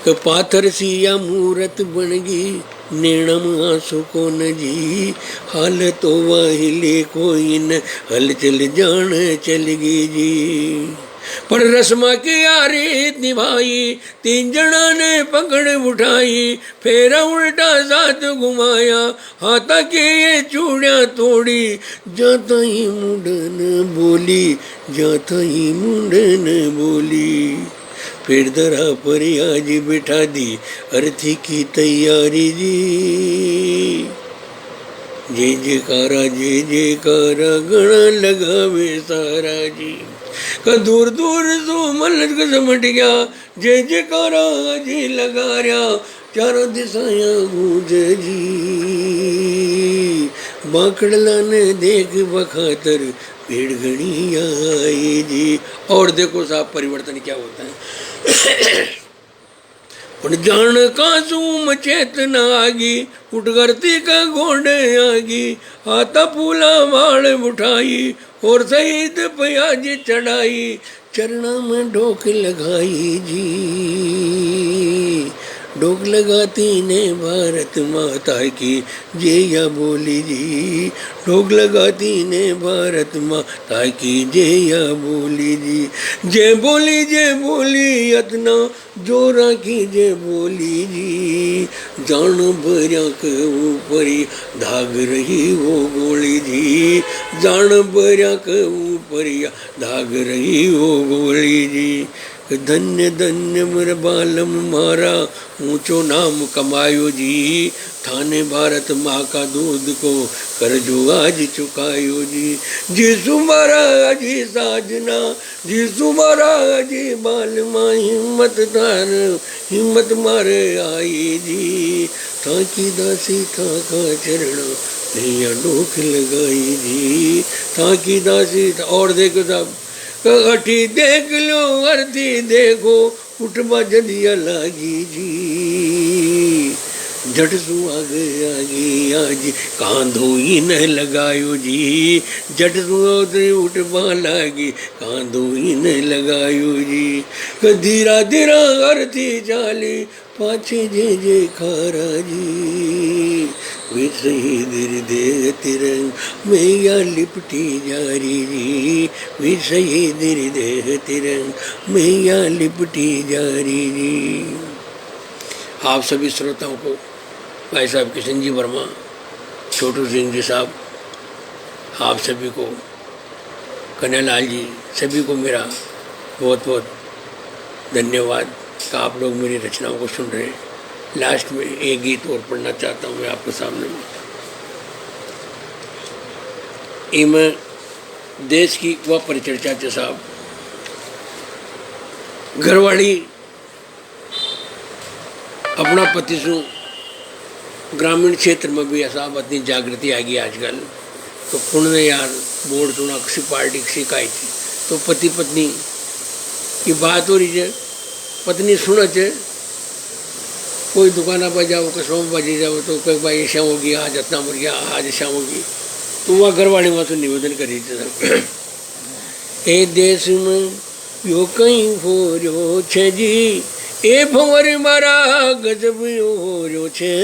तो पाथर सी या मूर्त बन गई नेणम आंसू को न जी, हाल तो वाहिले कोई न हल चल जान चल गई जी, पर रस्मा की यारी निभाई, 3 जना ने पकड़ उठाई, फेरा उल्टा साथ घुमाया, हाथा के ये चूड़ियां तोड़ी, जाता ही मुंडन बोली, जाता ही मुंडन बोली। फिर दरा पर आज बिठा दी, अर्थी की तैयारी जी। जय जयकारा जय जयकारा, गणा लगावे सारा जी। का दूर दूर सो मलक समट गया, जय जयकारा जी लगा रहा, चारों दिशाया गूंज जी। बाकड़ला ने देख बखातर, पेड़ घड़ी आई जी। और देखो साहब परिवर्तन क्या होता है। पण जान का सूम चेतना आगी, उठ करती का घोड़े आगी, हाथा फूला वाड़ उठाई, और शहीद प्याज चढ़ाई, चरणा में ढोक लगाई जी। ढोक लगाती ने भारत माता की जया बोली जी। ढोक लगाती ने भारत माता की जया बोली जी। जय बोली अतना जोरा की जय बोली जी। जान भरिया के ऊपरी धाग रही वो गोली जी। जान भरिया के ऊपरिया धाग रही वो गोली जी। धन्य धन्य मोर बालम मारा, ऊंचो नाम कमायो जी। थाने भारत माँ का दूध को कर्जो आज चुकायो जी। जीसु मारा जी साजना, जीसु मारा जी बालमा, हिम्मत तार हिम्मत मारे आई जी। थाकी दासी था का चरण, नैया डोक लगाई जी। थाकी दासी था। और देखो साहब, अठी देख लो अर्थी देखो, उठवा जदिया लागी जी। झट सु आगे आज कांधो ही न लगायो जी। झट सु उठवा लागी कांधो ही न लगायो जी। धीरा धीरा अर्थी चाली, पाछे जे जे खारा जी। वे शहीद हृदय तिरंग मैया लिपटी जा रही जी। वे शहीद हृदय तिरंग मैया लिपटी जा रही जी। आप सभी श्रोताओं को भाई साहब किशन जी वर्मा, छोटू सिंह जी साहब, आप सभी को, कन्हैयालाल जी, सभी को मेरा बहुत बहुत धन्यवाद कि आप लोग मेरी रचनाओं को सुन रहे हैं। लास्ट में एक गीत और पढ़ना चाहता हूँ मैं आपके सामने में। मैं देश की वह परिचर्चा च साहब, घरवाली अपना पति सु ग्रामीण क्षेत्र में भी साहब इतनी जागृति आ गई आजकल। तो पुण्य यार बोर्ड चुना किसी पार्टी किसी का थी, तो पति पत्नी की बात हो रही है, पत्नी सुनत है, कोई दुकाना पर जाओ कसम बजे जाओ तो कई भाई ऐसा होगी, आज इतना मर गया, आज ऐसा होगी, तो वह घरवाली वहाँ से निवेदन करी थी। ए देश में यो कहीं हो रो छे जी, ए भंवर मारा गजब हो रो छे।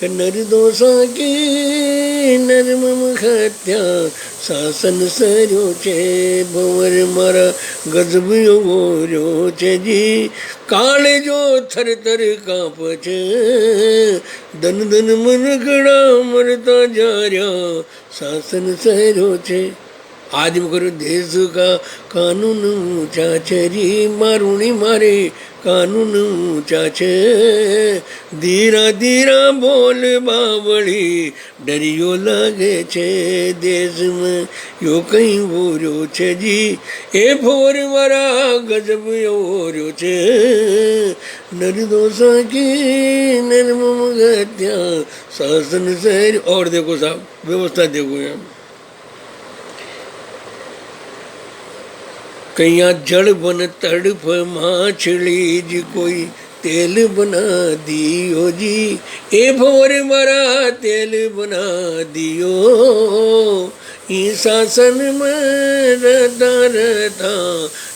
निर्दोषा की नरम हत्या शासन सरो छे। भंवर मारा गजब हो रो छे जी। काले जो थर थर कांप छे, दन दन मन गड़ा मरता जा रहा शासन सरो छे। आदमी करो देश का कानून ऊंचा छे री, मारूणी मारे कानून ऊंचा छे। धीरा धीरा बोल बावड़ी डरियो लागे छे। देश में यो कहीं हो रो छे जी, ए भोर वारा गजब हो रो छे। निर्दोषा की निर्मम हत्या शासन से। और देखो साहब व्यवस्था देखो यहाँ, कहीं जड़ बन तड़फ माछली जी, कोई तेल बना दियो जी। ए भोर मारा तेल बना दियो। ई शासन में रहता रहता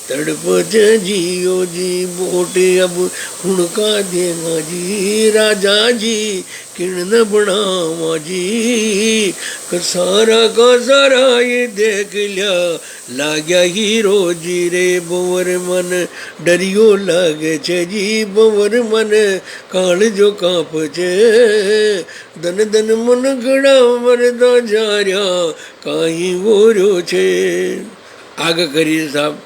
तड़पच जियो जी बोट अब हुणका देगा जी राजा जी किरण बनावा जी सारा का सारा ये देख लिया लाग्या हीरो जी रे बवर मन डरियो लागे छे जी बवर मन काल जो कांप छे दन दन मन गड़ा मरदा जा रहा काई वो छे। आगे करिए साहब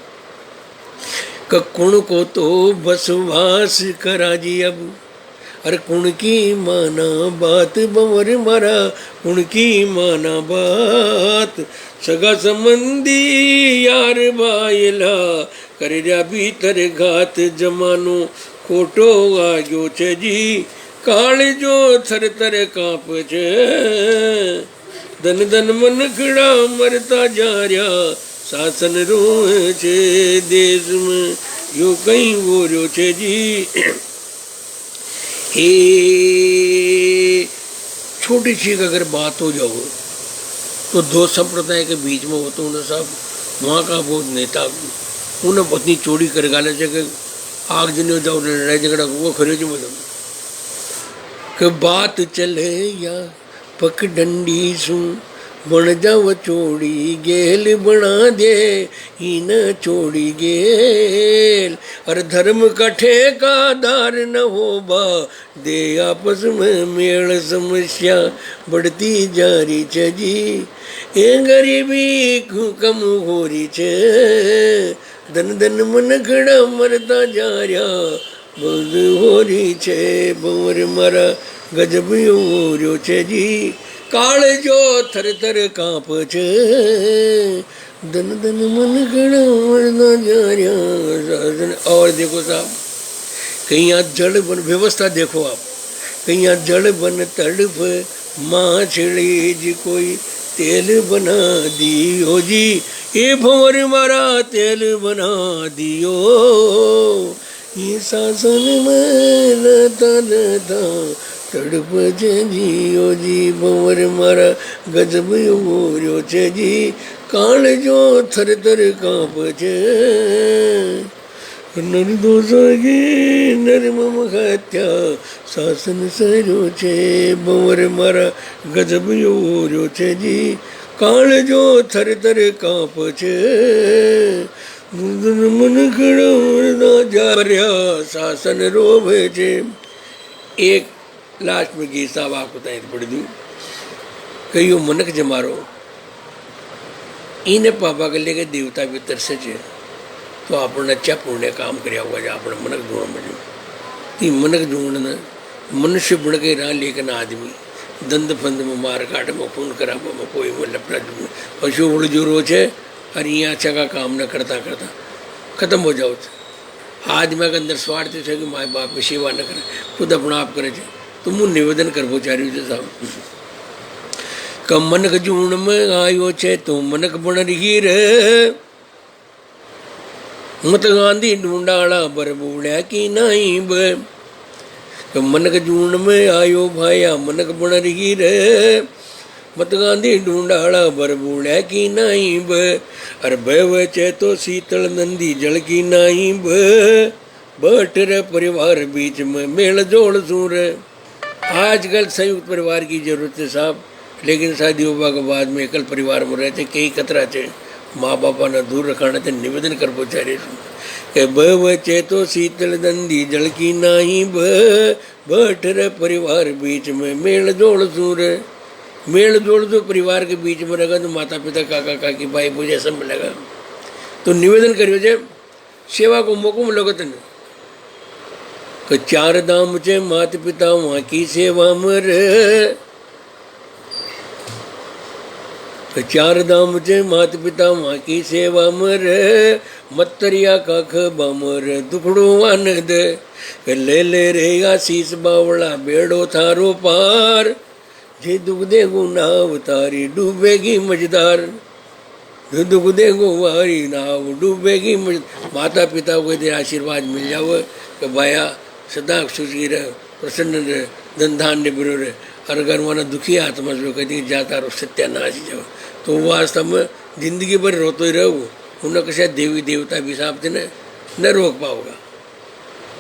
कुण को तो बसवास करा जी अब अरे कुण की माना बात बंवर मारा कुण की माना बात सगा संबंधी यार बायला कर भीतर घात जमानो खोटो आग्यो छे जी काल जो थर थर कांप छे दन दन मन खड़ा मरता जा रहा शासन रोए छे देश में यो कहीं वो रो छे जी। हे छोटी सी अगर बात हो जाओ तो दो संप्रदाय के बीच में होता हूँ ना साहब, वहाँ का वो नेता उन्हें पत्नी चोरी कर गाले से कि आग जने जाओ लड़ाई झगड़ा वो खरे जो मतलब कि बात चले या पक डंडी सू बन जाओ चोड़ी गेल बना दे ही न चोड़ी गेल और धर्म का ठेकादार न हो बा दे आपस में मेल समस्या बढ़ती जा रही छे जी ए गरीबी कम हो रही छे दन दन मन खड़ा मरता जा रहा बंद हो रही छे बंवर मारा गजब हो रहो छे जी काल जो थर थर कांप छे दन दन मन खड़ा मरना जा रहा। और देखो साहब कहीं यहाँ जड़ बन व्यवस्था देखो आप कहीं यहाँ जड़ बन तड़प माँ छिड़ी जी कोई तेल बना दियो जी ये भंवर मारा तेल बना दियो ये शासन में लता लता तड़प जियो जी बंवर मारा गजब हो छे जी काल जो थर थर कांप छे निर्दोषी निर्मम हत्या शासन सरो छे बंवर मारा गजब हो छे जी काल जो थर थर कांप छे मन खड़ा जा रहा शासन रोवे छे। एक लास्ट में गीत साहब आपको तैयार पड़ दी कईयो मनक जमारो इन पापा के लेके देवता भी तरसे छे तो आपने अच्छा पुण्य काम करया हुआ जा अपने मनक ढूंढ मजो ये मनक ढूंढना मनुष्य बन के रहा लेकिन आदमी दंद फंद में मार काट में खून करा में कोई में लपड़ा ढूंढ पशु बड़ जो रोज है और यहाँ अच्छा का काम न करता करता खत्म हो जाओ आदमी के अंदर स्वार्थ है कि माँ बाप की सेवा न करे खुद अपना आप करे तो मुँह निवेदन करबो चार्यु छे साहब क मनक जूण में आयो छे तो मनक बन रही रे मत गांधी ढूंढाड़ा बरबूड़ा की नहीं ब मनक जूण में आयो भाया मनक बन रही रे मत गांधी ढूंढाड़ा बरबूड़ा की नहीं ब अरे बह चे तो शीतल नंदी जल की नहीं बट रे परिवार बीच में मेल जोड़ सूर। आजकल संयुक्त परिवार की जरूरत है साहब लेकिन शादी विवाह के बाद में एकल परिवार में रहते कई खतरा चे माँ बापा ने दूर रखाने थे निवेदन कर पहुँचा रहे बचे तो शीतल नंदी जल की नाही बट रे परिवार बीच में मेल जोड़ सूर। मेल जोड़ जो परिवार के बीच में रहेगा तो माता पिता काका काकी भाई भूजा सब मिलेगा तो निवेदन करियो जे सेवा को मौको मिलेगा तो कि चार धाम चे माता पिता वहाँ की सेवा मर चार धाम चे माता पिता वहाँ की सेवा मर मत्तरिया काख बामर दुखड़ो आनंद ले रे आशीष बावड़ा बेड़ो थारो पार जे दुख दे गो नाव तारी डूबेगी मझदार दुख दे गो वारी नाव डूबेगी माता पिता को यदि आशीर्वाद मिल जाओ कि भाया सदा सुखी रह प्रसन्न रह धन धान्य बिरो रहे और अगर माना दुखी आत्मा जो कहती जाता रो सत्यानाश जाओ तो वास्तव में जिंदगी भर रोते ही रहो उन्हें कसा देवी देवता भी हिसाब से न रोक पाओगा।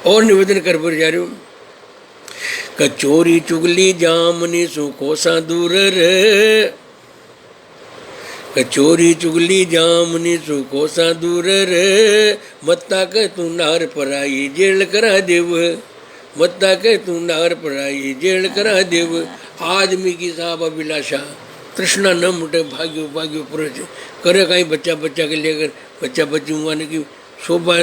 और निवेदन कर पर जा रही हूँ, कचोरी चुगली जामनी सुकोसा दूर रे, कचोरी चुगली जामनी सुकोसा दूर रे, मत्ता के तू नार पराई जेल करा देव, मत्ता के तू नार पराई जेल करा देव। आदमी की साहब अभिलाषा तृष्णा न मुटे, भाग्यो भाग्यो पुरुष करे कहीं बच्चा बच्चा के लेकर बच्चा बच्ची हुआ की शोभा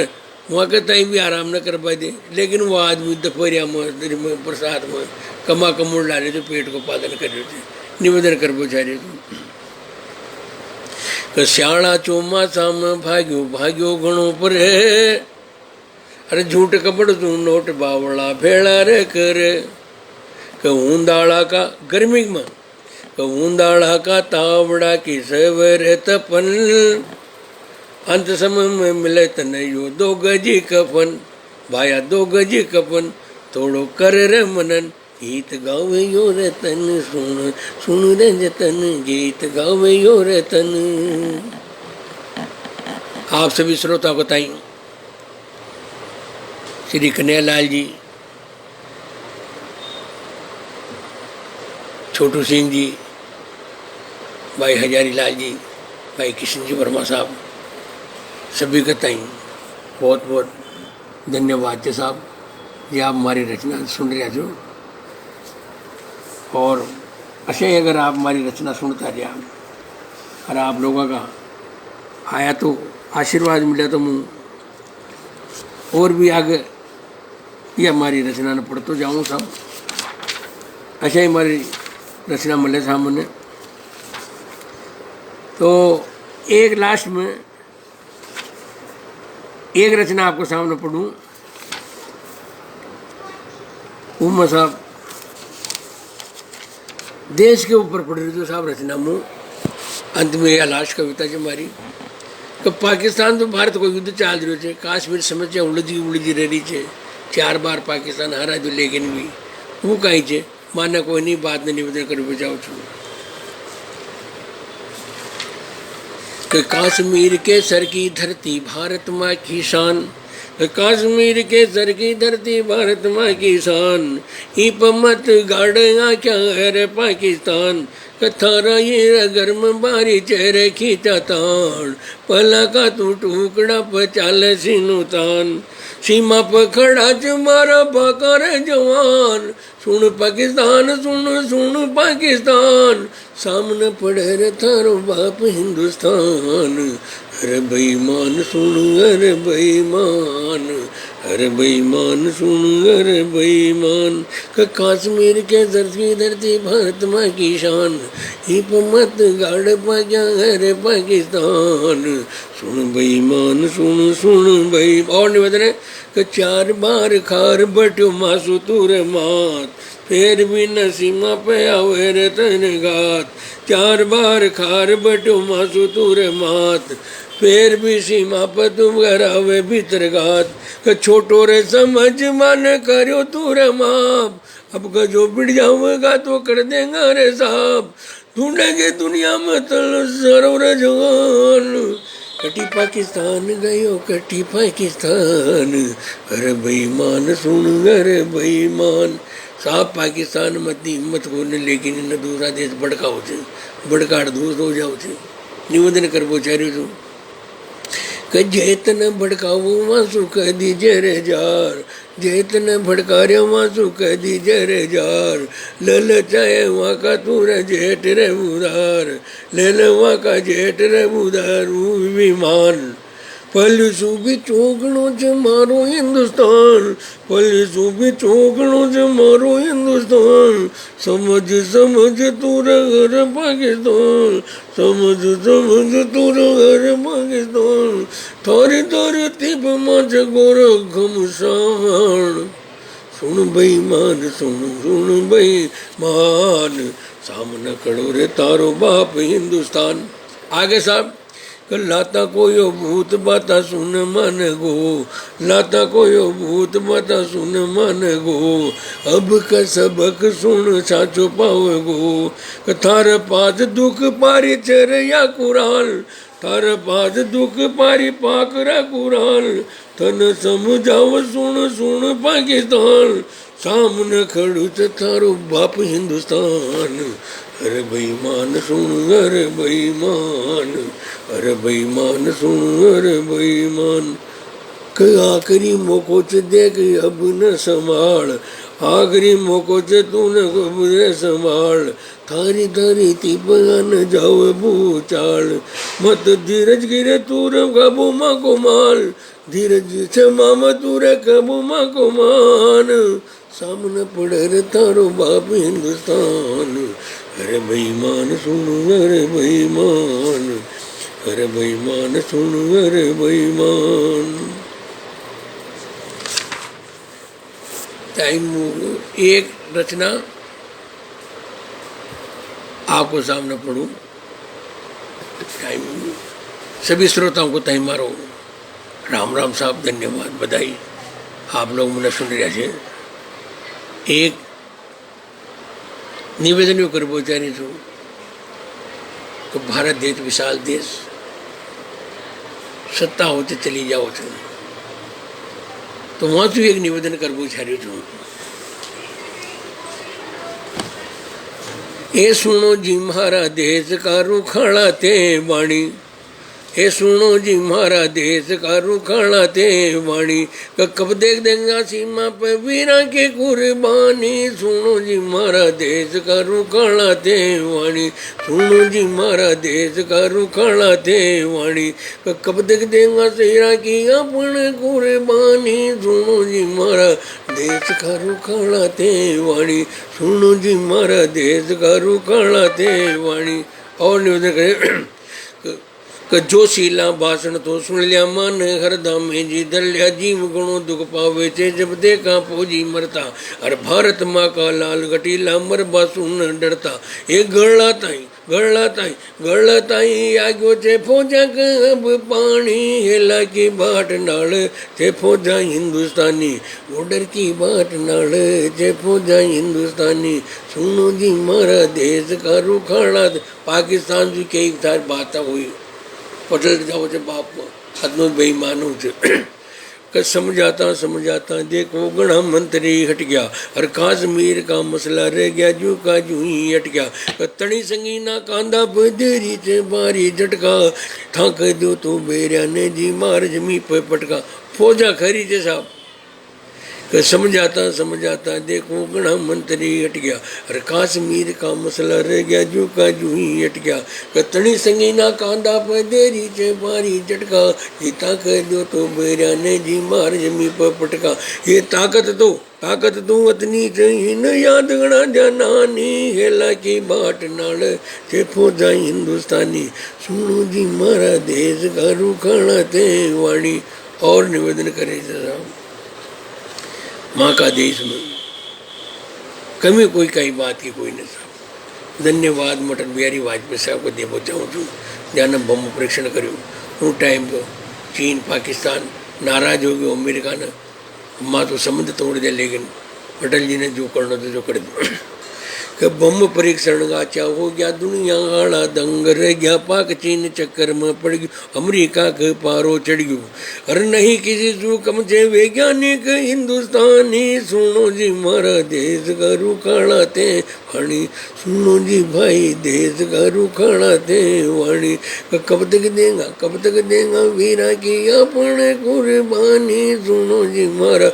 वहाँ के तई भी आराम न कर पाए दे, लेकिन वो आदमी दोपहरिया में प्रसाद में कमा कमोड़ ला रहे थे, पेट को पालन कर रहे थे। निवेदन कर बोझा रहे थे, श्याणा चौमासा में भाग्यो भाग्यो घणो पर है, अरे झूठ कपड़ तू नोट बावड़ा भेड़ा रे करे, ऊंदाड़ा का गर्मी में ऊंदाड़ा का तावड़ा की सवर तपन, अंत समय में मिले तनयो 2 गजी कफन, भाया 2 गजी कफन थोड़ो कर रे मनन, गीत गावे यो रे तन सुन सुन रे जतन, गीत गावे यो रे तन। आप सभी श्रोता को बताई श्री कन्हैयालाल जी, छोटू सिंह जी, भाई हजारी लाल जी, भाई किशन जी वर्मा साहब, सभी का ताई बहुत बहुत धन्यवाद जी साहब जी। आप हमारी रचना सुन रहे हो, और अच्छा ही अगर आप हमारी रचना सुनता रहा और आप लोगों का आया तो आशीर्वाद मिला तो मैं और भी आगे ये हमारी रचना न पढ़ तो जाऊँ साहब। अच्छा ही हमारी रचना मिले सामने तो एक लास्ट में एक रचना आपको सामने पढ़ूं, उमा साहब देश के ऊपर पढ़ रही थी साहब रचना में। अंत में यह लास्ट कविता जी हमारी, तो पाकिस्तान तो भारत को युद्ध चाल रहे थे, कश्मीर समस्या उलझी उलझी रही है, 4 बार पाकिस्तान हारा जो, लेकिन भी वो कहीं है माना कोई नहीं, बात ने निवेदन कर बचाओ छू। कि कश्मीर के सर की धरती भारत माँ की शान, कश्मीर के सर की धरती भारत माँ की शान, इप मत गाड़िया क्या है पाकिस्तान, कथारा ये गर्म बारी चेहरे खींचा तान, पला का तू टुकड़ा पचाल सिनुतान, सीमा पर खड़ा तुम्हारा बकर जवान, सुन पाकिस्तान सुन सुन पाकिस्तान, सामने पड़े रे थारो बाप हिंदुस्तान, अरे बेईमान सुन अरे बेईमान, अरे बेईमान सुन अरे बेईमान, कश्मीर के धरती भारत माँ की शान, हिप मत गाड़ पाया अरे पाकिस्तान, सुन बेईमान सुन सुन बेईमान। और निवेदन है कि 4 बार खार बटो मासू तुर मात, फिर भी न सीमा पे आवे रे तन घात, 4 बार खार बटो मासू तुर मात, फिर भी सीमा पर तुम घर आवे भीतर घात, छोटो रे समझ मन करो तुर माप, अब जो बिड़ जाऊंगा तो कर देगा रे साहब, ढूंढेंगे दुनिया में तल सरोवर जवान, कटी पाकिस्तान गयो कटी पाकिस्तान, अरे बेईमान सुन अरे बेईमान। साहब पाकिस्तान मत हिम्मत को न, लेकिन न दूसरा देश भड़काओ छे, भड़काड़ दूर हो जाओ छे। निवेदन करबो चार्यो छूं कि जेतन भड़काओ वासु कह दीजे रे जार, जेतन भड़कार्यो वासु कह दीजे रे जार, लल चाहे वहाँ का तू रे जेठ रे उदार, ले वहाँ का जेठ रे उदार विमान, पल सूबी चौगणों से मारो हिंदुस्तान, पल सूबी चौगणों से मारो हिंदुस्तान, समझ समझ तू घर पाकिस्तान, समझ समझ तू घर पाकिस्तान, थारी धरती पे मच गोर घमसान, सुन बेईमान सुन सुन बेईमान, सामने खड़ो रे तारो बाप हिंदुस्तान। आगे साहब, लाता कोयो भूत बाता सुन मन गो, लाता कोयो भूत बाता सुन मन गो, अब का सबक सुन साचो पाओ गो, थार पात दुख पारी चर या कुरान, थार पास दुख पारी पाकरा कुरान तन समझाव सुन सुन पाकिस्तान सामने खड़ू च थारो बाप हिंदुस्तान अरे बेईमान सुन अरे बेईमान अरे बेईमान सुन अरे बेईमान आखिरी मौको च देख अब न संभाल आखिरी मौको च तूने अब न संभाल थारी थारी ती बयान जाओ भूचाल मत धीरज गिरे तूर कबू माँ को माल धीरज से मामा तूरे कबू माँ को मान सामने पड़े रे तारो बाप हिंदुस्तान अरे बेईमान सुन अरे बेईमान अरे बेईमान सुन अरे बेईमान। टाइम एक रचना आपको सामने पढ़ूं। टाइम सभी श्रोताओं को तय मारो राम राम साहब धन्यवाद बधाई आप लोग मैंने सुन रहा है। एक निवेदन कर बोचारी छू तो भारत देश विशाल देश सत्ता होते चली जाओ छो तो वहां तू एक निवेदन कर बोचारी छू ए सुनो जी म्हारा देश का रुखाड़ा ते वाणी ए सुनो जी म्हारा देश का रुखाड़ा ते वाणी कब देख देंगा सीमा पे वीरा के कुर्बानी सुनो जी म्हारा देश का रुखाड़ा ते वाणी सुनो जी म्हारा देश का रुखाड़ा ते वाणी कब देख देंगा सीरा की अपने कुर्बानी सुनो जी म्हारा देश का रुखाड़ा ते वाणी सुनो जी म्हारा देश का रुखाड़ा ते वाणी। और निवेदन करें जोशीला भाषण तो सुन लिया मन हरदम जी धर लिया जीव गुणों दुख पावे चे जब देखा फौजी मरता और भारत माँ का लाल घटीला मरबा सुन डरता ये गड़ला ताई आगो चे फौजा कब पानी हेला की बाट नाल चे फौजा हिंदुस्तानी ऑर्डर की बाट नाल चे फौजा हिंदुस्तानी सुनो जी मारा देश का रुखाड़ा पाकिस्तान जी कई सारी बात हुई पटल जाओ चे बाप अदनो बेईमानो चे समझाता देखो गणा मंत्री हट गया और कश्मीर का मसला रह गया जू का जू ही हट गया तणी संगीना कांदा बदेरी चे बारी झटका थाक दो तो बेरिया ने जी मार जमी पे पटका फौजा खरी चे साहब समझाता देखो गणा मंत्री हट गया और कश्मीर का मसला रह गया जू का जू ही हट गया तणी संगीना कांदा पर देरी चे बारी झटका ये ताकत दो तो बेरिया ने जी मार जमी पर पटका ये ताकत तो अतनी चाहिए न याद गणा जनानी हेला की बाट नाल चे फौजा हिंदुस्तानी सुनो जी मारा देश का रुखाड़ा ते वाणी। और निवेदन करे माँ का देश में कमी कोई कई बात की कोई नहीं। धन्यवाद मटन बिहारी वाजपेयी साहब को देवो चाहूँ छू जान बम परीक्षण करूँ हूँ टाइम तो चीन पाकिस्तान नाराज हो गयो अमेरिका ने माँ तो संबंध तोड़ दे लेकिन अटल जी ने जो करना तो जो कर दो कि बम परीक्षण गाचा हो गया दुनिया आड़ा दंग रह गया पाक चीन चक्कर में पड़ गयो अमेरिका के पारो चढ़ गयो अरे नहीं किसी चू कम से वैज्ञानिक हिंदुस्तानी सुनो जी मारा देश का रुखाड़ा ते वाणी सुनो जी भाई देश का रुखाड़ा ते वाणी कब तक देगा वीरा की अपने कुर्बानी सुनो जी मारा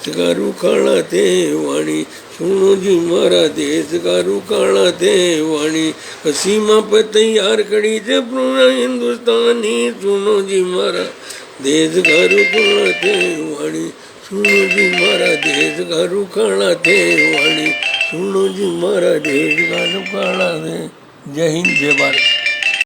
का रुखाड़ा ते वाणी सुनो जी मारा देश का रुखाड़ा ते वाणी सीमा पर तैयार खड़ी थे पूरा हिंदुस्तानी सुनो जी मारा देश का रुखाड़ा ते वाणी सुनो जी मारा देश का रुखाड़ा ते वाणी सुनो जी मारा देश का रुखाड़ा ते। जय हिंद जय भारत।